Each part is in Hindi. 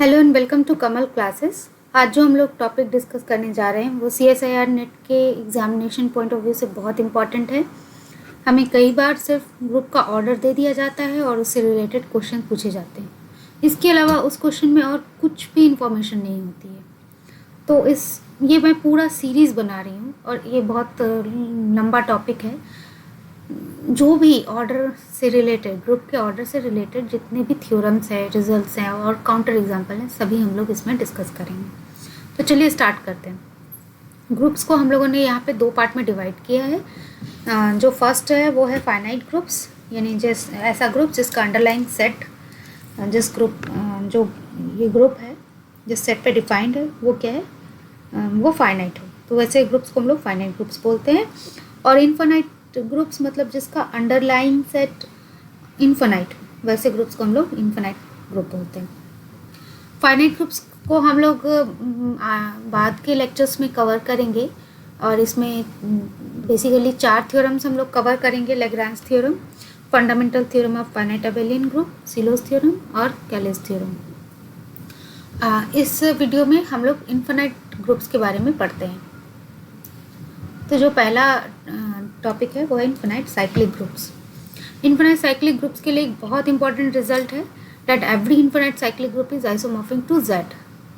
Hello and welcome to Kamal classes. आज जो हम लोग टॉपिक डिस्कस करने जा रहे हैं वो CSIR नेट के एग्जामिनेशन पॉइंट ऑफ व्यू से बहुत इंपॉर्टेंट है। हमें कई बार सिर्फ ग्रुप का ऑर्डर दे दिया जाता है और उससे रिलेटेड क्वेश्चन पूछे जाते हैं। इसके अलावा उस क्वेश्चन में और कुछ भी इंफॉर्मेशन नहीं होती है। तो ये मैं पूरा सीरीज़ बना रही हूँ और ये बहुत लंबा टॉपिक है। जो भी ऑर्डर से रिलेटेड, ग्रुप के ऑर्डर से रिलेटेड जितने भी थ्योरम्स हैं, रिजल्ट्स हैं और काउंटर एग्जाम्पल हैं, सभी हम लोग इसमें डिस्कस करेंगे। तो चलिए स्टार्ट करते हैं। ग्रुप्स को हम लोगों ने यहाँ पे दो पार्ट में डिवाइड किया है। जो फर्स्ट है वो है फाइनाइट ग्रुप्स, यानी ऐसा ग्रुप जिसका अंडरलाइंग सेट, जिस ग्रुप जो ये ग्रुप है जिस सेट पे डिफाइंड है वो क्या है, वो फाइनाइट हो। तो वैसे ग्रुप्स को हम लोग फाइनाइट ग्रुप्स बोलते हैं। और इनफाइनाइट ग्रुप्स मतलब जिसका अंडरलाइंग सेट इनफाइनाइट हो, वैसे ग्रुप्स को हम लोग इनफाइनाइट ग्रुप बोलते हैं। फाइनाइट ग्रुप्स को हम लोग बाद के लेक्चर्स में कवर करेंगे और इसमें बेसिकली 4 थ्योरम्स हम लोग कवर करेंगे। Lagrange theorem, fundamental theorem of finite abelian group, silos theorem और कैलेज थ्योरम। इस वीडियो में हम लोग इनफाइनाइट ग्रुप्स के बारे में पढ़ते हैं। तो जो पहला टॉपिक है वो है infinite cyclic groups. Infinite cyclic groups के लिए एक बहुत इंपॉर्टेंट रिजल्ट है that every infinite cyclic group is isomorphic to Z,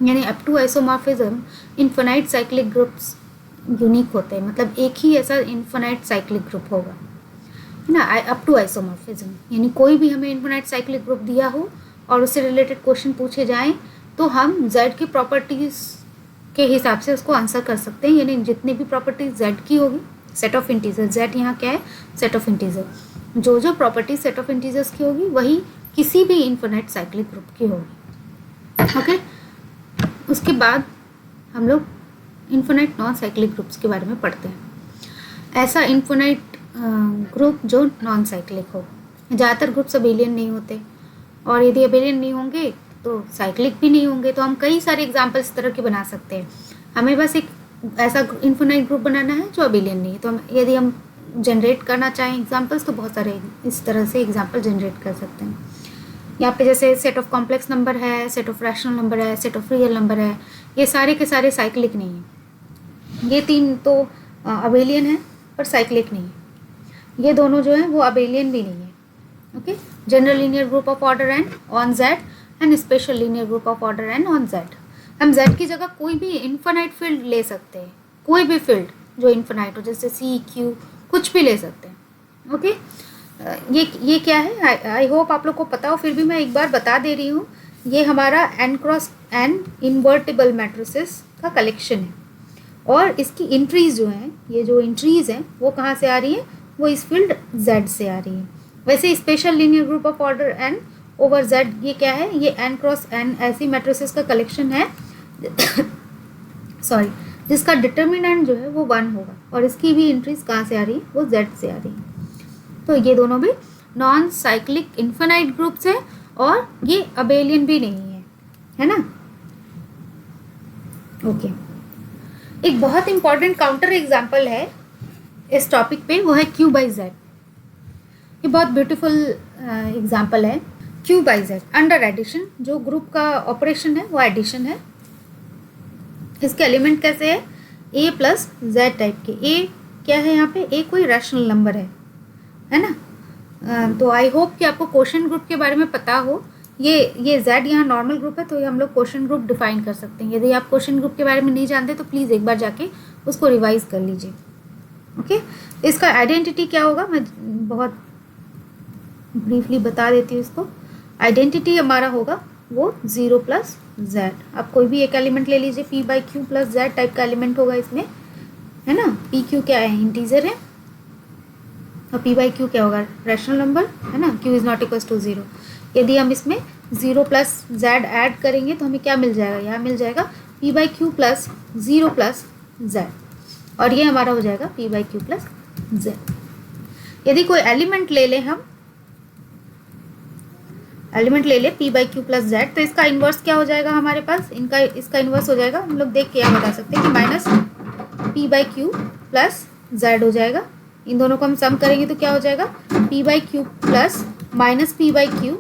यानी up to isomorphism infinite cyclic groups unique होते हैं। मतलब एक ही ऐसा इनफाइनाइट साइक्लिक ग्रुप होगा, है ना, अप टू आइसोमॉर्फिज्म। यानी कोई भी हमें इनफाइनाइट साइक्लिक ग्रुप दिया हो और उससे रिलेटेड क्वेश्चन पूछे जाएं तो हम Z की प्रॉपर्टीज़ के हिसाब से उसको आंसर कर सकते हैं। यानी जितनी भी प्रॉपर्टीज Z की होगी, सेट ऑफ इंटीजर, Z यहाँ क्या है, सेट ऑफ इंटीजर, जो प्रॉपर्टी सेट ऑफ इंटीजर्स की होगी वही किसी भी इनफाइनाइट साइक्लिक ग्रुप की होगी। ओके, उसके बाद हम लोग इनफाइनाइट नॉन साइक्लिक ग्रुप्स के बारे में पढ़ते हैं। ऐसा इनफाइनाइट ग्रुप जो नॉन साइक्लिक हो। ज़्यादातर ग्रुप्स अबेलियन नहीं होते और यदि अबेलियन नहीं होंगे तो साइक्लिक भी नहीं होंगे। तो हम कई सारे एग्जाम्पल्स इस तरह के बना सकते हैं। हमें बस एक ऐसा इनफाइनाइट ग्रुप बनाना है जो अबेलियन नहीं है। तो यदि हम जनरेट करना चाहें एग्जाम्पल्स तो बहुत सारे इस तरह से एग्जाम्पल जनरेट कर सकते हैं। यहाँ पे जैसे सेट ऑफ कॉम्प्लेक्स नंबर है, सेट ऑफ रैशनल नंबर है, सेट ऑफ रियल नंबर है, ये सारे के सारे साइक्लिक नहीं है। ये 3 तो अबेलियन है पर साइक्लिक नहीं है। ये दोनों जो है वो अबेलियन भी नहीं है। Okay, general linear group of order n on Z and special linear group of order n on Z। हम Z की जगह कोई भी इनफाइनाइट फील्ड ले सकते हैं, कोई भी फील्ड जो इनफाइनाइट हो, जैसे C, Q, कुछ भी ले सकते हैं। ओके, ये क्या है, आई होप आप लोग को पता हो, फिर भी मैं एक बार बता दे रही हूँ। ये हमारा n cross n invertible matrices का कलेक्शन है और इसकी एंट्रीज जो हैं, ये जो एंट्रीज हैं वो कहाँ से आ रही हैं, वो इस फील्ड Z से आ रही है। वैसे special linear group of order n over Z ये क्या है, ये n क्रॉस n ऐसी मैट्रिसेस का कलेक्शन है सॉरी, जिसका डिटर्मिनेंट जो है वो 1 होगा और इसकी भी एंट्रीज कहाँ से आ रही है, वो Z से आ रही है। तो ये दोनों भी नॉन साइक्लिक इनफाइनाइट ग्रुप्स हैं और ये अबेलियन भी नहीं है ना। ओके, एक बहुत इंपॉर्टेंट काउंटर एग्जाम्पल है इस टॉपिक पे, वो है Q बाई Z। ये बहुत ब्यूटीफुल एग्जाम्पल है। Q by Z under addition, जो ग्रुप का ऑपरेशन है वो एडिशन है। इसके एलिमेंट कैसे है, A प्लस Z टाइप के। A क्या है यहाँ पे, A कोई रैशनल नंबर है ना। तो आई होप कि आपको क्वोशिएंट ग्रुप के बारे में पता हो। ये Z यहाँ नॉर्मल ग्रुप है तो ये हम लोग क्वोशिएंट ग्रुप डिफाइन कर सकते हैं। यदि आप क्वोशिएंट ग्रुप के बारे में नहीं जानते तो प्लीज़ एक बार जाके उसको रिवाइज कर लीजिए। ओके, इसका आइडेंटिटी क्या होगा, मैं बहुत ब्रीफली बता देती हूँ इसको। आइडेंटिटी हमारा होगा वो 0 प्लस Z। आप कोई भी एक एलिमेंट ले लीजिए, P by Q plus Z type का एलिमेंट होगा इसमें, है ना। P Q क्या है, इंटीजर है, और P बाई Q क्या होगा, रैशनल नंबर, है ना। Q is not equals to 0। यदि हम इसमें 0 प्लस Z ऐड करेंगे तो हमें क्या मिल जाएगा, यहाँ मिल जाएगा P by Q plus 0 plus Z, और ये हमारा हो जाएगा P by Q plus Z। यदि कोई एलिमेंट ले लें, हम एलिमेंट ले ले P by Q plus Z, तो इसका इन्वर्स क्या हो जाएगा हमारे पास, इसका इन्वर्स हो जाएगा, हम लोग देख के यहाँ बता सकते हैं कि minus P by Q plus Z हो जाएगा। इन दोनों को हम सम करेंगे तो क्या हो जाएगा, P by Q plus minus P by Q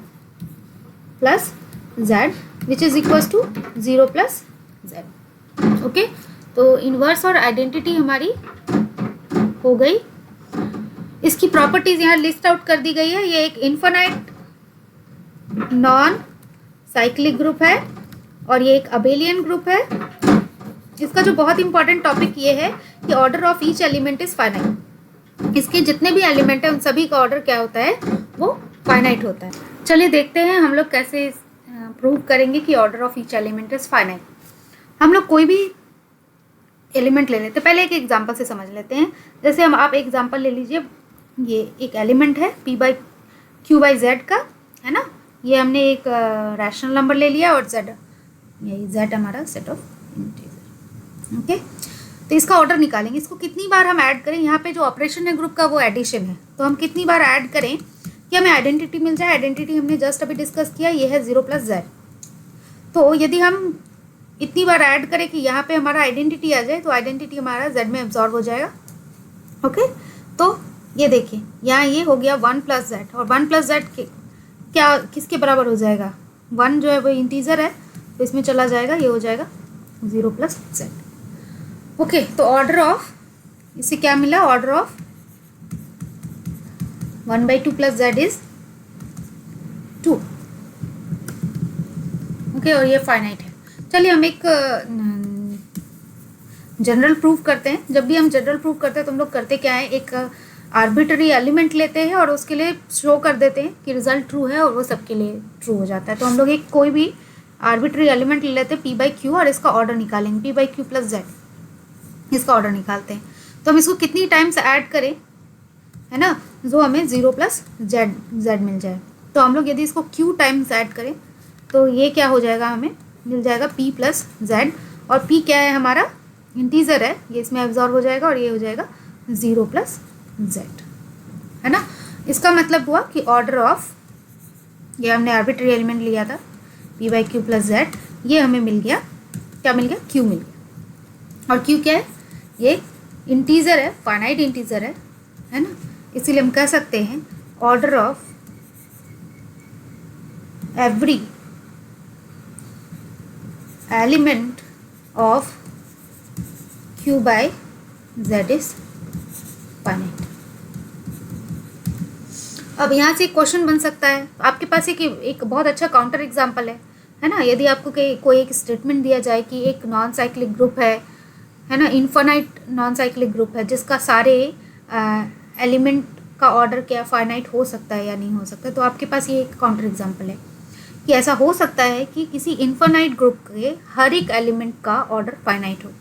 plus Z which is equals to 0 plus Z. Okay, तो इन्वर्स और आइडेंटिटी हमारी हो गई। इसकी प्रॉपर्टीज यहाँ लिस्ट आउट कर दी गई है। ये एक इन्फिनाइट नॉन साइक्लिक ग्रुप है और ये एक अबेलियन ग्रुप है। इसका जो बहुत इंपॉर्टेंट टॉपिक ये है कि order of each element is finite. इसके जितने भी एलिमेंट है उन सभी का ऑर्डर क्या होता है, वो फाइनाइट होता है। चलिए देखते हैं हम लोग कैसे प्रूव करेंगे कि order of each element is finite. हम लोग कोई भी एलिमेंट ले लेते हैं, पहले एक एग्जांपल से समझ लेते हैं। जैसे हम आप एग्जांपल ले लीजिए, ये एक एलिमेंट है p by Q by Z का, है ना। ये हमने एक रैशनल नंबर ले लिया और z, ये z हमारा सेट ऑफ इंटीजर। ओके, तो इसका ऑर्डर निकालेंगे। इसको कितनी बार हम ऐड करें, यहाँ पे जो ऑपरेशन है ग्रुप का वो एडिशन है, तो हम कितनी बार ऐड करें कि हमें आइडेंटिटी मिल जाए। आइडेंटिटी हमने जस्ट अभी डिस्कस किया, ये है 0 प्लस जेड। तो यदि हम इतनी बार ऐड करें कि यहाँ पे हमारा आइडेंटिटी आ जाए, तो आइडेंटिटी हमारा z में एब्जॉर्ब हो जाएगा। ओके, तो ये देखिए यहाँ ये हो गया 1 प्लस जेड, और 1 प्लस जेड क्या किसके बराबर हो जाएगा, 1 जो है वो इंटीजर है, तो इसमें चला जाएगा, ये हो जाएगा 0 प्लस जेड। ओके, तो ऑर्डर ऑफ, इससे क्या मिला, order of 1/2 plus Z is 2। Okay, और ये फाइनाइट है। चलिए हम एक जनरल प्रूफ करते हैं। जब भी हम जनरल प्रूफ करते हैं तो हम लोग करते क्या है, एक आर्बिट्ररी एलिमेंट लेते हैं और उसके लिए शो कर देते हैं कि रिजल्ट ट्रू है, और वो सबके लिए ट्रू हो जाता है। तो हम लोग एक कोई भी आर्बिट्ररी एलिमेंट ले लेते हैं p बाई क्यू, और इसका ऑर्डर निकालेंगे p by Q plus Z, इसका ऑर्डर निकालते हैं। तो हम इसको कितनी टाइम्स ऐड करें, है ना, जो हमें 0 प्लस जेड मिल जाए। तो हम लोग यदि इसको q टाइम्स ऐड करें तो ये क्या हो जाएगा, हमें मिल जाएगा p प्लस जेड, और p क्या है हमारा, इंटीजर है, ये इसमें एब्जॉर्ब हो जाएगा, और ये हो जाएगा 0 प्लस जेड, है ना। इसका मतलब हुआ कि ऑर्डर ऑफ, ये हमने आर्बिट्ररी एलिमेंट लिया था p by Q plus Z, ये हमें मिल गया, क्या मिल गया, q मिल गया। और q क्या है, ये इंटीजर है, फाइनाइट इंटीजर है ना। इसीलिए हम कह सकते हैं order of every element of q by z is finite. अब यहाँ से एक क्वेश्चन बन सकता है आपके पास, एक बहुत अच्छा काउंटर एग्जांपल है ना। यदि आपको कोई एक स्टेटमेंट दिया जाए कि एक नॉन साइक्लिक ग्रुप है ना, इनफाइनाइट नॉन साइक्लिक ग्रुप है, जिसका सारे एलिमेंट का ऑर्डर क्या फाइनाइट हो सकता है या नहीं हो सकता, तो आपके पास ये एक काउंटर एग्जांपल है कि ऐसा हो सकता है कि किसी इनफाइनाइट ग्रुप के हर एक एलिमेंट का ऑर्डर फाइनाइट हो।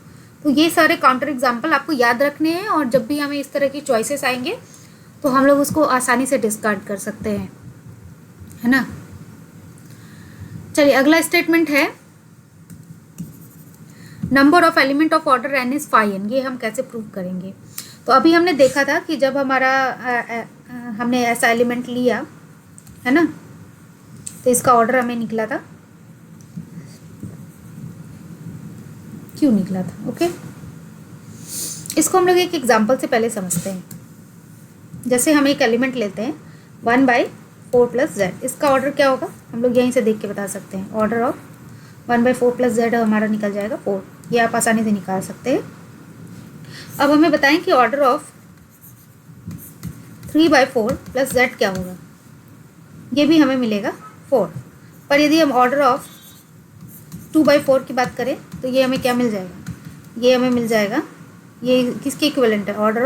तो ये सारे काउंटर एग्जांपल आपको याद रखने हैं, और जब भी हमें इस तरह की चॉइसेस आएंगे तो हम लोग उसको आसानी से डिस्कार्ड कर सकते हैं, है ना। चलिए अगला स्टेटमेंट है, number of element of order n is 5n। ये हम कैसे प्रूव करेंगे, तो अभी हमने देखा था कि जब हमारा हमने ऐसा एलिमेंट लिया, है ना, तो इसका ऑर्डर हमें निकला था क्यों निकला था। ओके, इसको हम लोग एक एग्जांपल से पहले समझते हैं। जैसे हम एक एलिमेंट लेते हैं 1/4 प्लस जेड, इसका ऑर्डर क्या होगा, हम लोग यहीं से देख के बता सकते हैं। ऑर्डर ऑफ 1/4 प्लस जेड हमारा निकल जाएगा 4, ये आप आसानी से निकाल सकते हैं। अब हमें बताएं कि ऑर्डर ऑफ 3/4 प्लस जेड क्या होगा, ये भी हमें मिलेगा 4। पर यदि हम ऑर्डर ऑफ 2/4 की बात करें तो ये हमें क्या मिल जाएगा, ये हमें मिल जाएगा, ये किसके इक्विवेलेंट है, ऑर्डर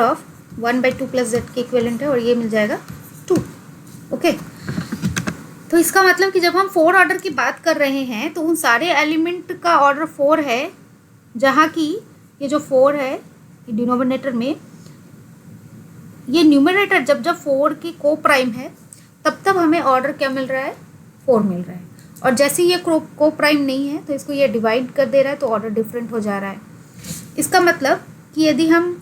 ऑफ 1/2 प्लस जेड के इक्विवेलेंट है, और ये मिल जाएगा 2। ओके, तो इसका मतलब कि जब हम 4 ऑर्डर की बात कर रहे हैं तो उन सारे एलिमेंट का ऑर्डर 4 है, जहाँ की ये जो 4 है ये डिनोमिनेटर में, ये न्यूमरेटर जब 4 की को प्राइम है तब हमें ऑर्डर क्या मिल रहा है, 4 मिल रहा है। और जैसे ये को प्राइम नहीं है तो इसको ये डिवाइड कर दे रहा है, तो ऑर्डर डिफरेंट हो जा रहा है। इसका मतलब कि यदि हम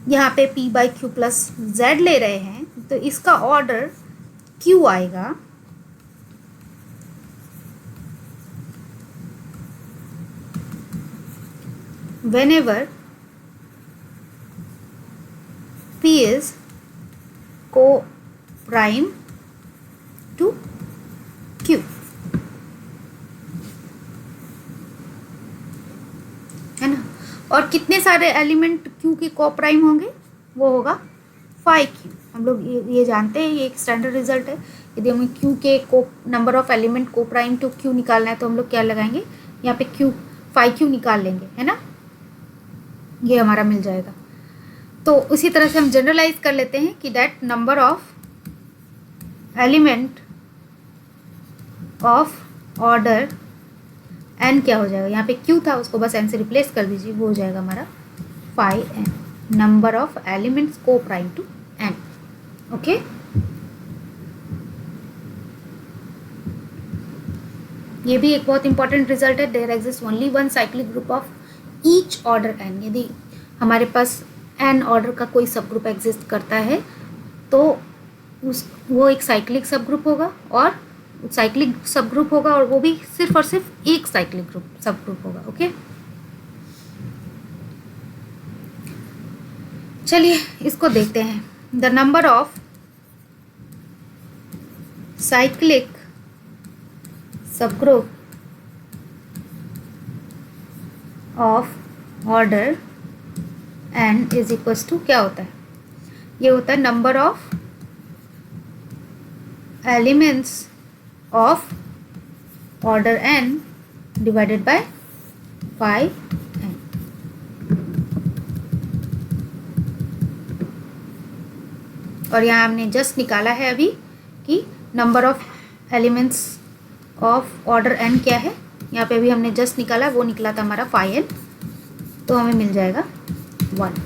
यहाँ पे p by Q plus Z ले रहे हैं तो इसका ऑर्डर q आएगा, whenever p is co-prime to और कितने सारे एलिमेंट क्यू के को प्राइम होंगे, वो होगा 5q। हम लोग ये जानते हैं, ये एक स्टैंडर्ड रिजल्ट है। यदि हमें क्यू के को नंबर ऑफ एलिमेंट को प्राइम टू क्यू निकालना है तो हम लोग क्या लगाएंगे, यहाँ पे क्यू 5q निकाल लेंगे, है ना, ये हमारा मिल जाएगा। तो उसी तरह से हम जनरलाइज कर लेते हैं कि that number of element of order n क्या हो जाएगा, यहाँ पे q था उसको बस n से रिप्लेस कर दीजिए, वो हो जाएगा हमारा 5n, नंबर ऑफ एलिमेंट्स को प्राइम टू n। ओके, ये भी एक बहुत इंपॉर्टेंट रिजल्ट है। There exist only one cyclic group of each order n। यदि हमारे पास n ऑर्डर का कोई सब ग्रुप एग्जिस्ट करता है तो वो एक साइक्लिक सब ग्रुप होगा, और साइक्लिक सब ग्रुप होगा, और वो भी सिर्फ और सिर्फ एक साइक्लिक ग्रुप सब ग्रुप होगा। ओके, चलिए इसको देखते हैं। The number of cyclic sub group of order n is equals to क्या होता है, ये होता है number of elements of order n divided by 5n। और यहाँ हमने जस्ट निकाला है अभी कि number of elements of order n क्या है, यहाँ पे अभी हमने जस्ट निकाला, वो निकला था हमारा 5n, तो हमें मिल जाएगा 1।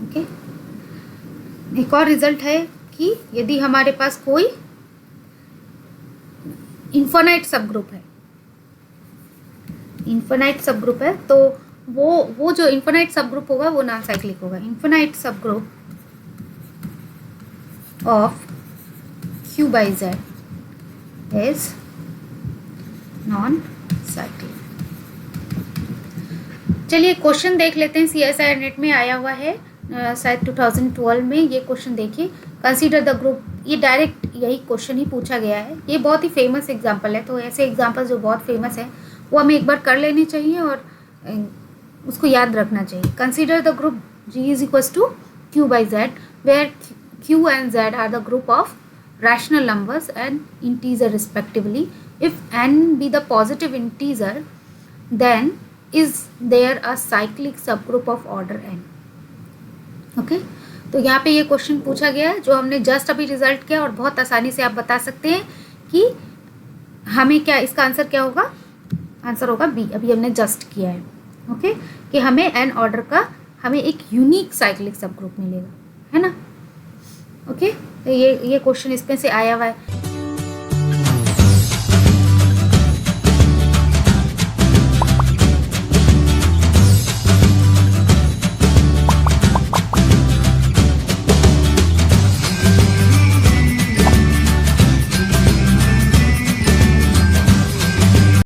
ओके, एक और रिजल्ट है कि यदि हमारे पास कोई इन्फिनाइट सब ग्रुप है, इन्फिनाइट सब ग्रुप है, तो वो जो इन्फिनाइट सब ग्रुप होगा वो नॉन साइक्लिक होगा। इन्फिनाइट सब group of q by z is non cyclic. चलिए क्वेश्चन देख लेते हैं, CSIR नेट में आया हुआ है शायद 2012 में। ये क्वेश्चन देखिए, कंसीडर द ग्रुप, ये डायरेक्ट यही क्वेश्चन ही पूछा गया है। ये बहुत ही फेमस एग्जांपल है, तो ऐसे एग्जांपल जो बहुत फेमस है वो हमें एक बार कर लेनी चाहिए और उसको याद रखना चाहिए। Consider the group G is equals to q by z where q and z are the group of rational numbers and integer respectively. If n be the positive integer, then is there a cyclic subgroup of order n? Okay, तो यहाँ पे ये क्वेश्चन पूछा गया है जो हमने जस्ट अभी रिजल्ट किया, और बहुत आसानी से आप बता सकते हैं कि हमें क्या, इसका आंसर क्या होगा, आंसर होगा बी, अभी हमने जस्ट किया है। ओके, कि हमें n ऑर्डर का हमें एक यूनिक साइक्लिक सब ग्रुप मिलेगा, है ना। ओके, तो ये क्वेश्चन इसमें से आया हुआ है।